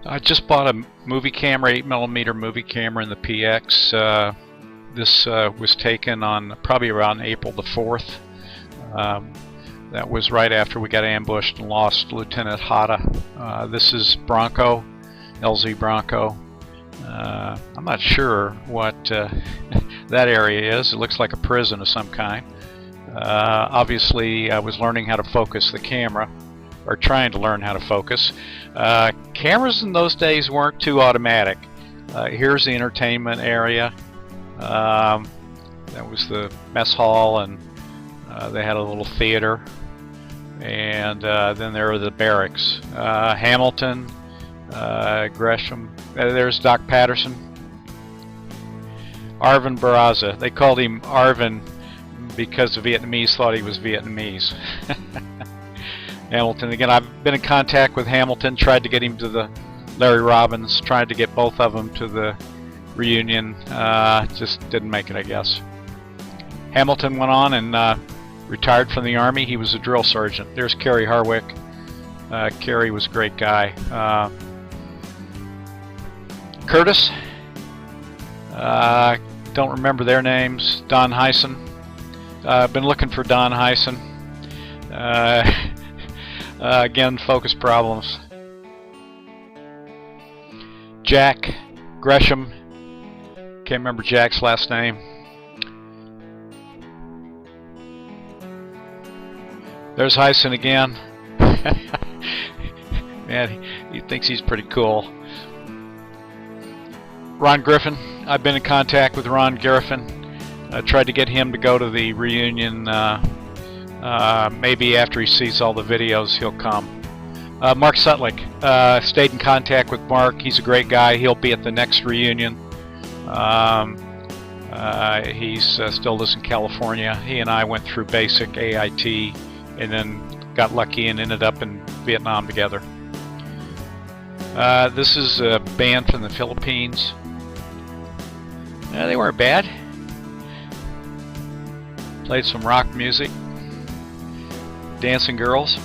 I just bought a movie camera, 8mm movie camera in the PX. This was taken on probably around April the 4th. That was right after we got ambushed and lost Lieutenant Hata. This is Bronco, LZ Bronco. I'm not sure what that area is. It looks like a prison of some kind. Obviously, I was learning how to focus the camera, or trying to learn how to focus. Cameras in those days weren't too automatic. Here's the entertainment area. That was the mess hall, and they had a little theater. And then there were the barracks. Hamilton, Gresham. There's Doc Patterson. Arvin Barraza. They called him Arvin because the Vietnamese thought he was Vietnamese. Hamilton. Again, I've been in contact with Hamilton, tried to get him to the Larry Robbins, tried to get both of them to the reunion. Just didn't make it, I guess. Hamilton went on and retired from the Army. He was a drill sergeant. There's Kerry Harwick. Kerry was a great guy. Curtis. Don't remember their names. Don Hyson. I've been looking for Don Hyson. Again, focus problems. Jack Gresham. Can't remember Jack's last name. There's Hyson again. Man, he thinks he's pretty cool. Ron Griffin. I've been in contact with Ron Griffin. I tried to get him to go to the reunion. Maybe after he sees all the videos, he'll come. Mark Sutlick. Stayed in contact with Mark. He's a great guy. He'll be at the next reunion. He's still lives in California. He and I went through basic AIT and then got lucky and ended up in Vietnam together. This is a band from the Philippines. They weren't bad. Played some rock music. Dancing girls.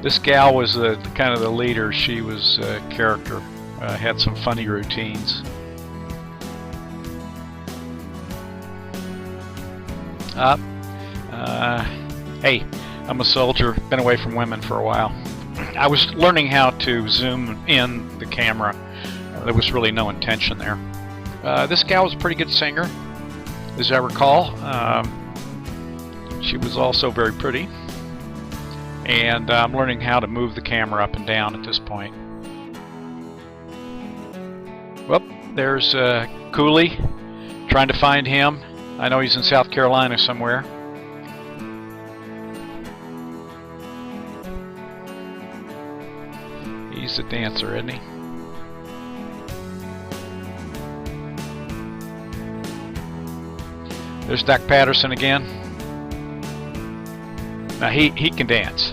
This gal was kind of the leader. She was a character. Had some funny routines. Hey, I'm a soldier. Been away from women for a while. I was learning how to zoom in the camera. There was really no intention there. This gal was a pretty good singer, as I recall. She was also very pretty. And I'm learning how to move the camera up and down at this point. Well, there's Cooley. Trying to find him. I know he's in South Carolina somewhere. He's a dancer, isn't he? There's Doc Patterson again. Now he can dance.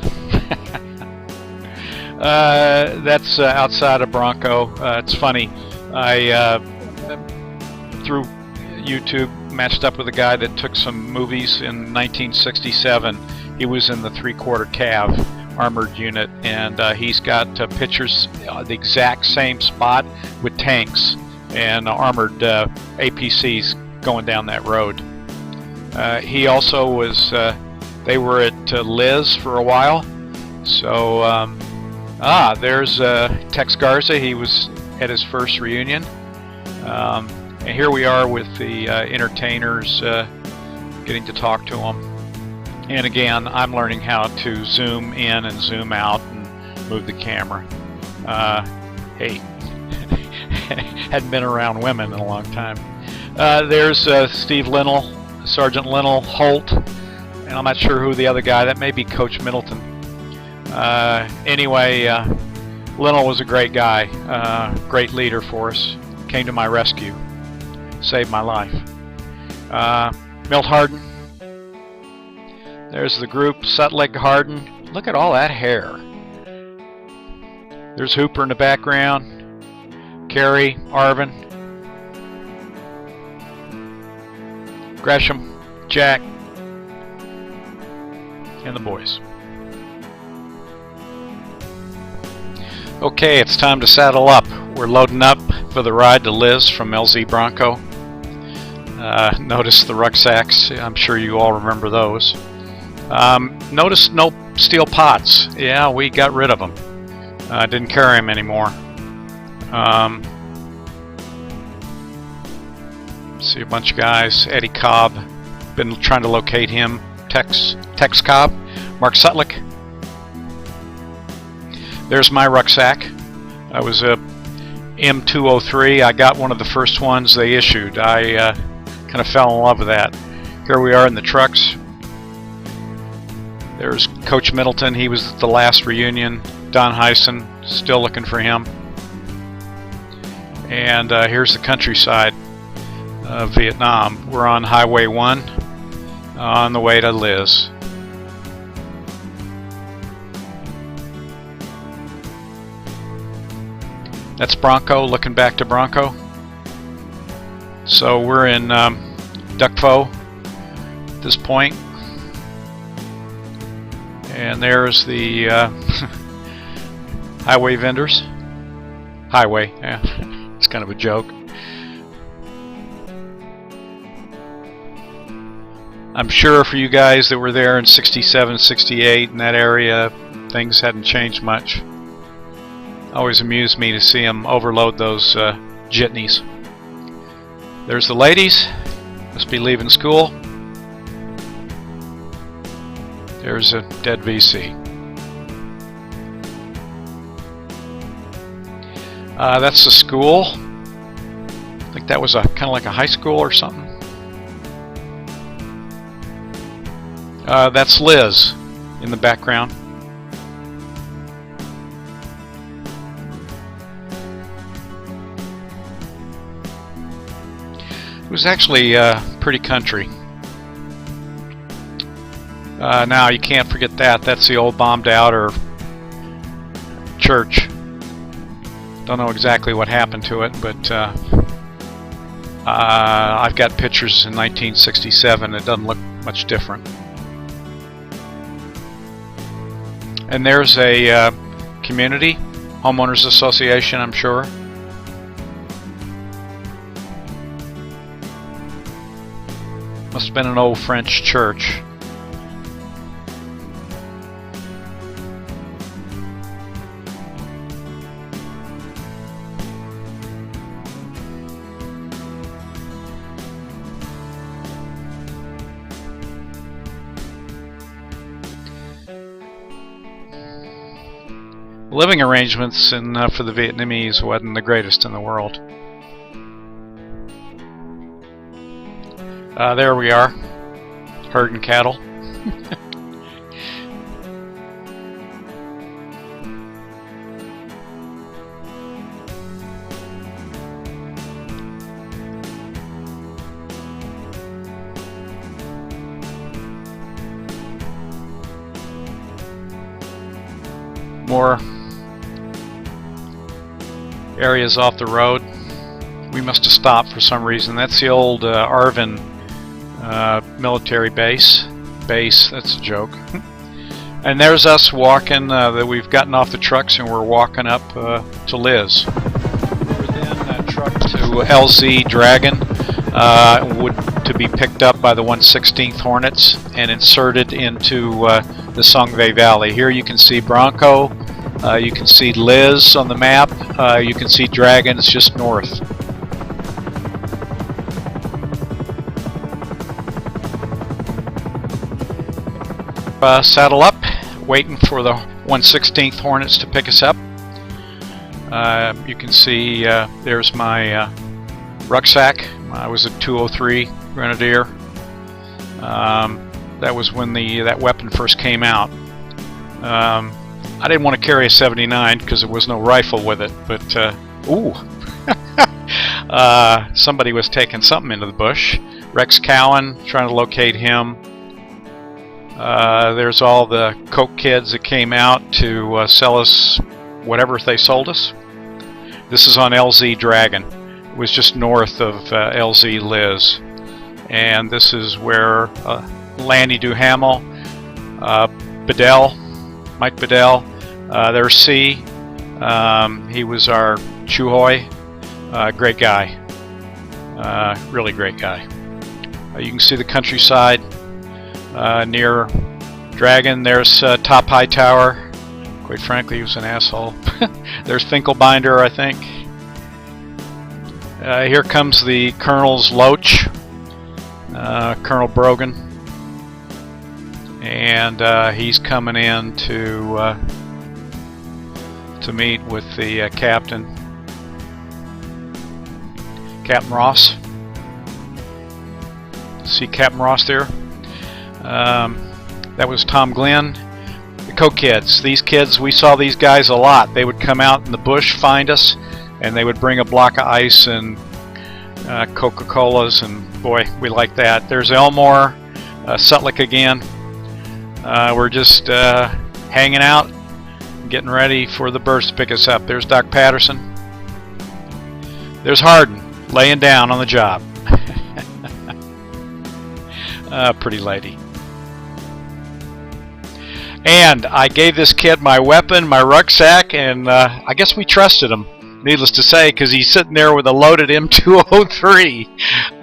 That's outside of Bronco. It's funny. I through YouTube matched up with a guy that took some movies in 1967. He was in the 3/4 Cav armored unit, and he's got pictures the exact same spot with tanks and armored APCs going down that road. He also was. They were at Liz for a while. So there's Tex Garza. He was at his first reunion. And here we are with the entertainers, getting to talk to them. And again, I'm learning how to zoom in and zoom out and move the camera. Hey, hadn't been around women in a long time. There's Steve Linnell, Sergeant Linnell, Holt, and I'm not sure who the other guy, that may be Coach Middleton. Anyway, Linnell was a great guy, great leader for us, came to my rescue, saved my life. Milt Harden. There's the group, Sutlick, Harden. Look at all that hair. There's Hooper in the background. Kerry, Arvin. Gresham, Jack, and the boys. Okay, it's time to saddle up. We're loading up for the ride to Liz from LZ Bronco. Notice the rucksacks. I'm sure you all remember those. Notice no steel pots. Yeah, we got rid of them. Didn't carry them anymore. See a bunch of guys. Eddie Cobb. Been trying to locate him. Tex Cobb. Mark Sutlick. There's my rucksack. I was a M203. I got one of the first ones they issued. I kind of fell in love with that. Here we are in the trucks. There's Coach Middleton. He was at the last reunion. Don Hyson, still looking for him. And here's the countryside of Vietnam. We're on Highway 1 on the way to Liz. That's Bronco, looking back to Bronco. So we're in Duck Pho at this point. And there's the highway vendors. Highway, yeah, it's kind of a joke. I'm sure for you guys that were there in 67, 68 in that area, things hadn't changed much. Always amused me to see them overload those jitneys. There's the ladies. Must be leaving school. There's a dead VC. That's the school. I think that was a kind of like a high school or something. That's Liz in the background. It was actually pretty country. Now you can't forget that. That's the old bombed out or church. Don't know exactly what happened to it, but I've got pictures in 1967. It doesn't look much different. And there's a community, homeowners association, I'm sure. Must have been an old French church. Living arrangements for the Vietnamese wasn't the greatest in the world. There we are, herding cattle. More areas off the road. We must have stopped for some reason. That's the old Arvin military base. That's a joke. And there's us walking. That we've gotten off the trucks and we're walking up to Liz. We were then trucked to LZ Dragon, to be picked up by the 116th Hornets and inserted into the Songve Valley. Here you can see Bronco. You can see Liz on the map. You can see Dragon. It's just north. Saddle up, waiting for the 116th Hornets to pick us up. You can see there's my rucksack. I was a 203 Grenadier. That was when that weapon first came out. I didn't want to carry a 79 because there was no rifle with it, but ooh, somebody was taking something into the bush. Rex Cowan, trying to locate him. There's all the Coke kids that came out to sell us whatever they sold us. This is on LZ Dragon. It was just north of LZ Liz. and this is where Lanny Duhamel, Mike Bedell, there's C. He was our Chuhoy. Great guy. Really great guy. You can see the countryside near Dragon. There's Top High Tower. Quite frankly, he was an asshole. There's Finkelbinder, I think. Here comes the Colonel's Loach, Colonel Brogan, and he's coming in to meet with the captain, Captain Ross. See Captain Ross there? That was Tom Glenn. The co-kids. These kids, we saw these guys a lot. They would come out in the bush, find us, and they would bring a block of ice and Coca-Colas, and boy, we like that. There's Elmore, Sutlick again. We're just hanging out, getting ready for the birds to pick us up. There's Doc Patterson. There's Hardin, laying down on the job. Pretty lady. And I gave this kid my weapon, my rucksack, and I guess we trusted him, needless to say, because he's sitting there with a loaded M203.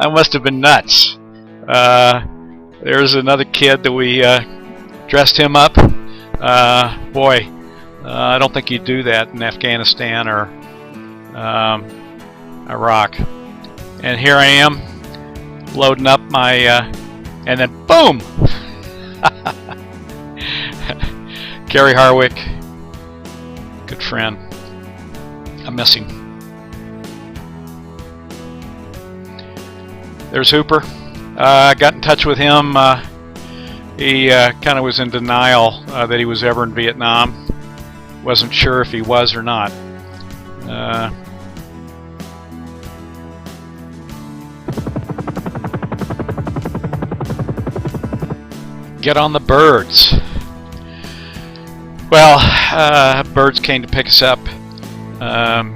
I must have been nuts. There's another kid that we dressed him up. Boy, I don't think you'd do that in Afghanistan or Iraq. And here I am, loading up my, and then boom! Gary Harwick, good friend. I miss him. There's Hooper. I got in touch with him. He kind of was in denial that he was ever in Vietnam. Wasn't sure if he was or not. Get on the birds. Well, birds came to pick us up.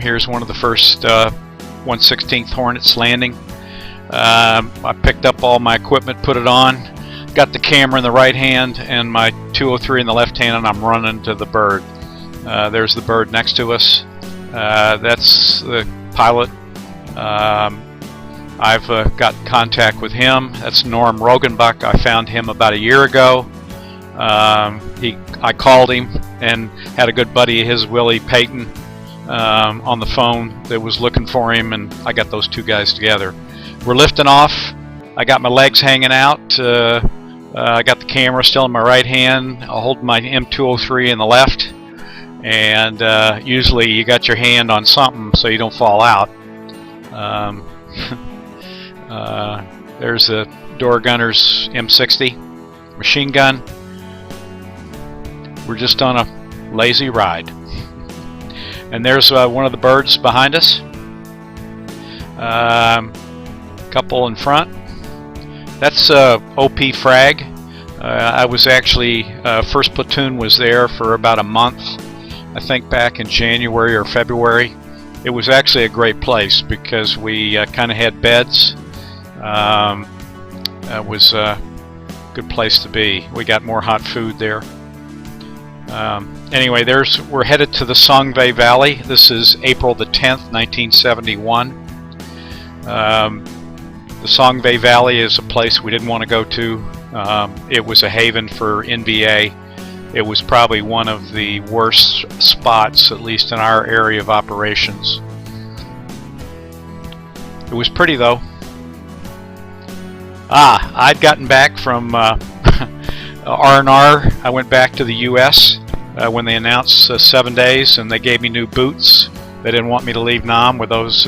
Here's one of the first 1/16th Hornets landing. I picked up all my equipment, put it on, got the camera in the right hand and my 203 in the left hand, and I'm running to the bird. There's the bird next to us. That's the pilot. I've got in contact with him. That's Norm Rogenbach. I found him about a year ago. I called him and had a good buddy of his, Willie Payton, on the phone that was looking for him, and I got those two guys together. We're lifting off. I got my legs hanging out. I got the camera still in my right hand. I'll hold my M203 in the left, and usually you got your hand on something so you don't fall out. There's the door gunner's M60 machine gun. We're just on a lazy ride. And there's one of the birds behind us. Couple in front. That's OP Frag. I was actually, first platoon was there for about a month, I think back in January or February. It was actually a great place because we kind of had beds. It was a good place to be. We got more hot food there. Anyway, we're headed to the Songve Valley. This is April the 10th, 1971. The Songve Valley is a place we didn't want to go to. It was a haven for NVA. It was probably one of the worst spots, at least in our area of operations. It was pretty though. I'd gotten back from R&R. I went back to the U.S. When they announced 7 days, and they gave me new boots. They didn't want me to leave Nam with those.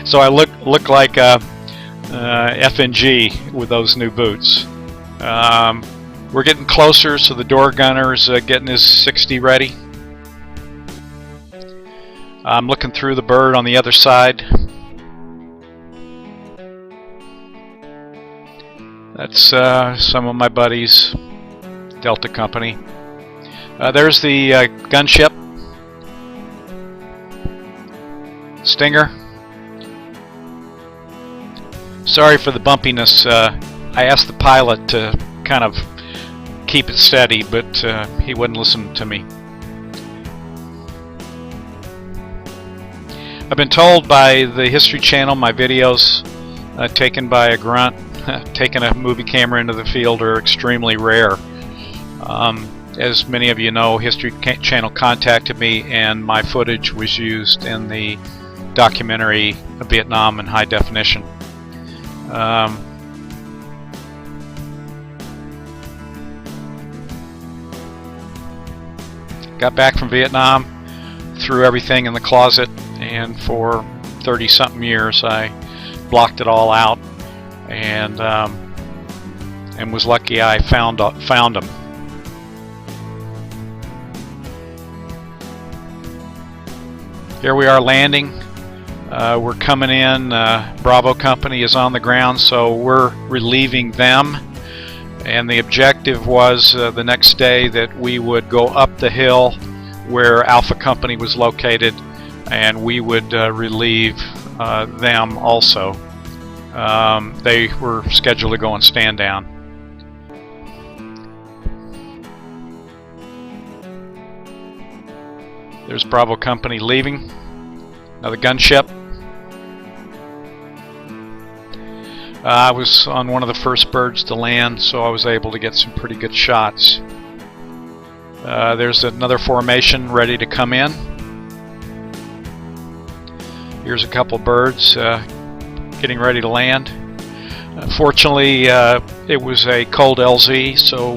So I look like FNG with those new boots. We're getting closer, so the door gunner's getting his 60 ready. I'm looking through the bird on the other side. That's some of my buddies, Delta Company. There's the gunship, Sorry for the bumpiness. I asked the pilot to kind of keep it steady, but he wouldn't listen to me. I've been told by the History Channel my videos taken by a grunt, taking a movie camera into the field, are extremely rare. As many of you know, History Channel contacted me and my footage was used in the documentary Vietnam in high definition. Got back from Vietnam, threw everything in the closet, and for 30-something years I blocked it all out, and was lucky I found them. Here we are landing. We're coming in. Bravo Company is on the ground, so we're relieving them. And the objective was the next day that we would go up the hill where Alpha Company was located, and we would relieve them also. They were scheduled to go and stand down. There's Bravo Company leaving. Another gunship. I was on one of the first birds to land, so I was able to get some pretty good shots. There's another formation ready to come in. Here's a couple birds getting ready to land. Fortunately, it was a cold LZ, so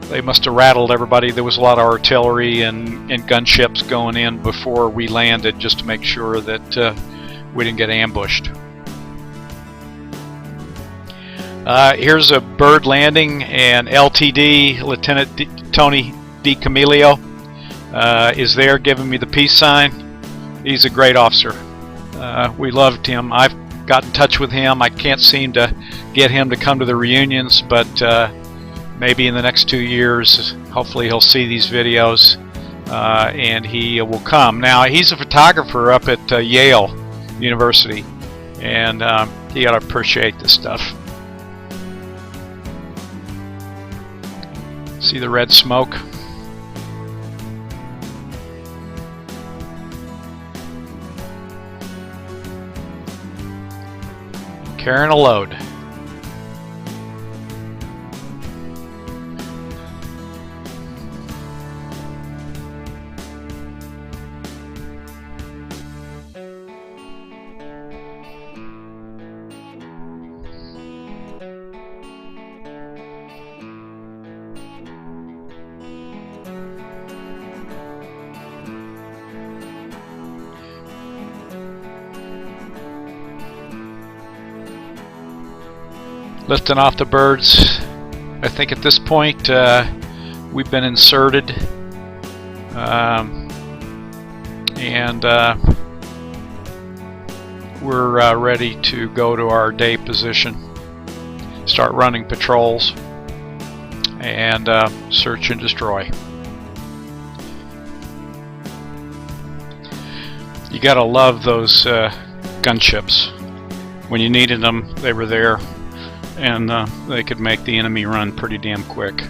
they must have rattled everybody. There was a lot of artillery and gunships going in before we landed, just to make sure that we didn't get ambushed. Here's a bird landing, and LTD, Lieutenant Tony DiCamilio, is there giving me the peace sign. He's a great officer. We loved him. I've got in touch with him. I can't seem to get him to come to the reunions, but maybe in the next 2 years, hopefully he'll see these videos and he will come. Now, he's a photographer up at Yale University, and he ought to appreciate this stuff. See the red smoke? Carrying a load. Lifting off the birds. I think at this point we've been inserted, and we're ready to go to our day position, start running patrols, and search and destroy. You gotta love those gunships. When you needed them, they were there, and they could make the enemy run pretty damn quick.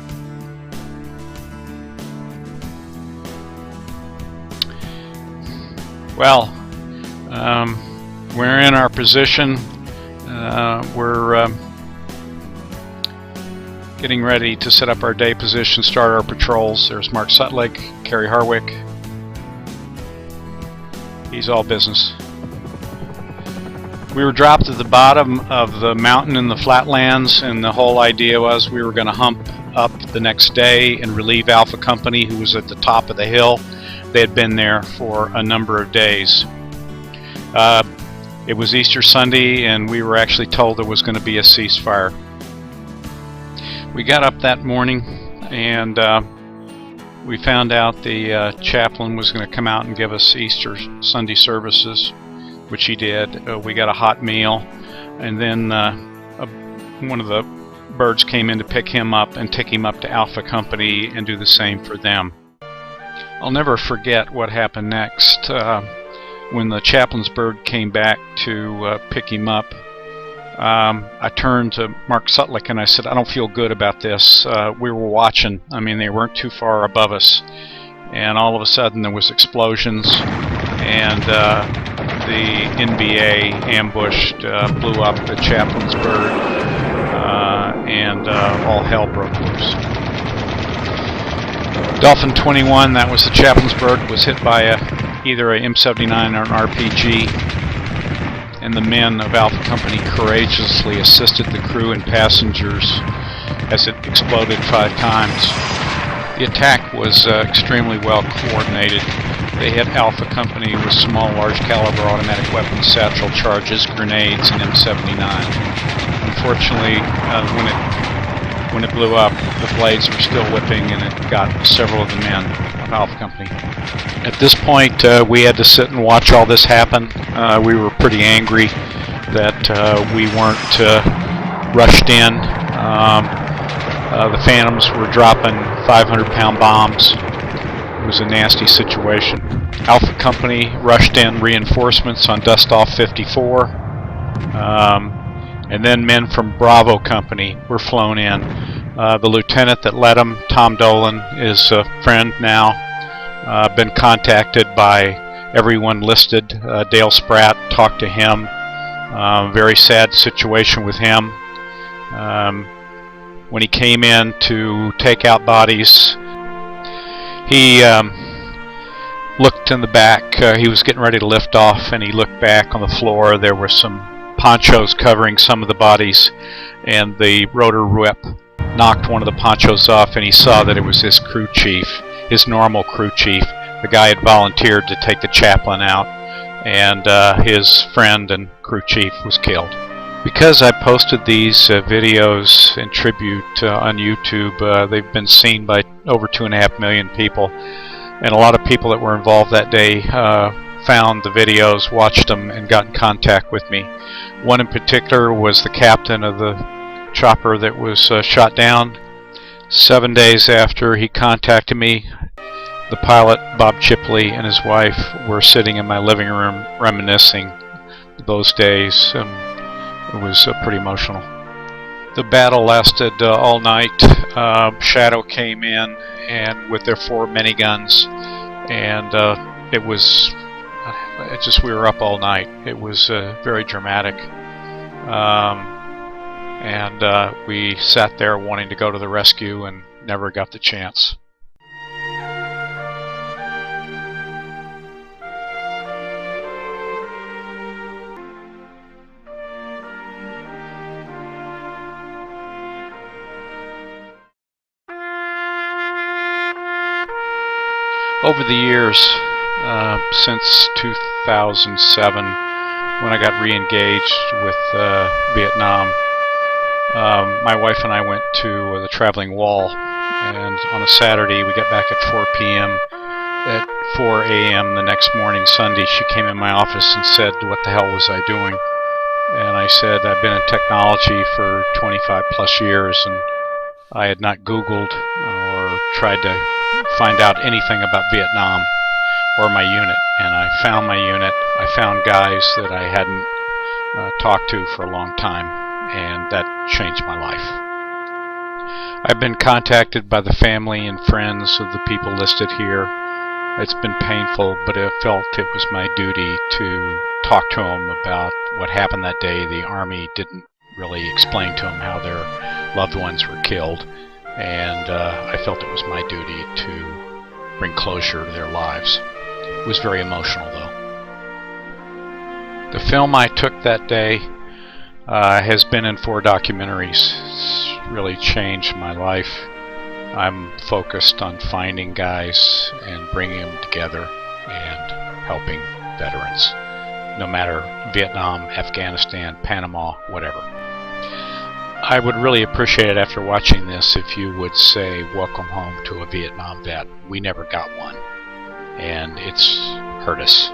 Well, we're in our position. We're getting ready to set up our day position, start our patrols. There's Mark Sutlick, Kerry Harwick. He's all business. We were dropped at the bottom of the mountain in the flatlands, and the whole idea was we were going to hump up the next day and relieve Alpha Company, who was at the top of the hill. They had been there for a number of days. It was Easter Sunday, and we were actually told there was going to be a ceasefire. We got up that morning, and we found out the chaplain was going to come out and give us Easter Sunday services, which he did. We got a hot meal, and then one of the birds came in to pick him up and take him up to Alpha Company and do the same for them. I'll never forget what happened next. When the chaplain's bird came back to pick him up, I turned to Mark Sutlick and I said, I don't feel good about this. We were watching. I mean, they weren't too far above us. And all of a sudden there was explosions, and the NBA ambushed, blew up the chaplain's bird, and all hell broke loose. Dolphin 21, that was the chaplain's bird, was hit by either a M79 or an RPG, and the men of Alpha Company courageously assisted the crew and passengers as it exploded 5 times. The attack was extremely well coordinated. They hit Alpha Company with small, large caliber automatic weapons, satchel charges, grenades, and M79. Unfortunately, when it blew up, the blades were still whipping, and it got several of the men of Alpha Company. At this point, we had to sit and watch all this happen. We were pretty angry that we weren't rushed in. The Phantoms were dropping 500-pound bombs. It was a nasty situation. Alpha Company rushed in reinforcements on Dust-Off 54. And then men from Bravo Company were flown in. The lieutenant that led them, Tom Dolan, is a friend now. Been contacted by everyone listed. Dale Spratt, talked to him. Very sad situation with him. When he came in to take out bodies, he looked in the back. He was getting ready to lift off, and he looked back on the floor. There were some ponchos covering some of the bodies, and the rotor whip knocked one of the ponchos off, and he saw that it was his crew chief, his normal crew chief. The guy had volunteered to take the chaplain out, and his friend and crew chief was killed. Because I posted these videos in tribute on YouTube, they've been seen by over 2.5 million people, and a lot of people that were involved that day found the videos, watched them, and got in contact with me. One in particular was the captain of the chopper that was shot down. 7 days after he contacted me, the pilot, Bob Chipley, and his wife were sitting in my living room reminiscing those days. It was pretty emotional. The battle lasted all night. Shadow came in and with their 4 miniguns, and we were up all night. It was very dramatic, and we sat there wanting to go to the rescue and never got the chance. Over the years, since 2007, when I got re-engaged with Vietnam, my wife and I went to the Traveling Wall, and on a Saturday we got back at 4 p.m. At 4 a.m. the next morning, Sunday, she came in my office and said, "What the hell was I doing?" And I said, "I've been in technology for 25 plus years, and I had not Googled or tried to find out anything about Vietnam or my unit." And I found my unit. I found guys that I hadn't talked to for a long time, and that changed my life. I've been contacted by the family and friends of the people listed here. It's been painful, but I felt it was my duty to talk to them about what happened that day. The Army didn't really explain to them how their loved ones were killed, and I felt it was my duty to bring closure to their lives. It was very emotional, though. The film I took that day has been in 4 documentaries. It's really changed my life. I'm focused on finding guys and bringing them together and helping veterans, no matter Vietnam, Afghanistan, Panama, whatever. I would really appreciate it after watching this if you would say welcome home to a Vietnam vet. We never got one, and it's hurt us.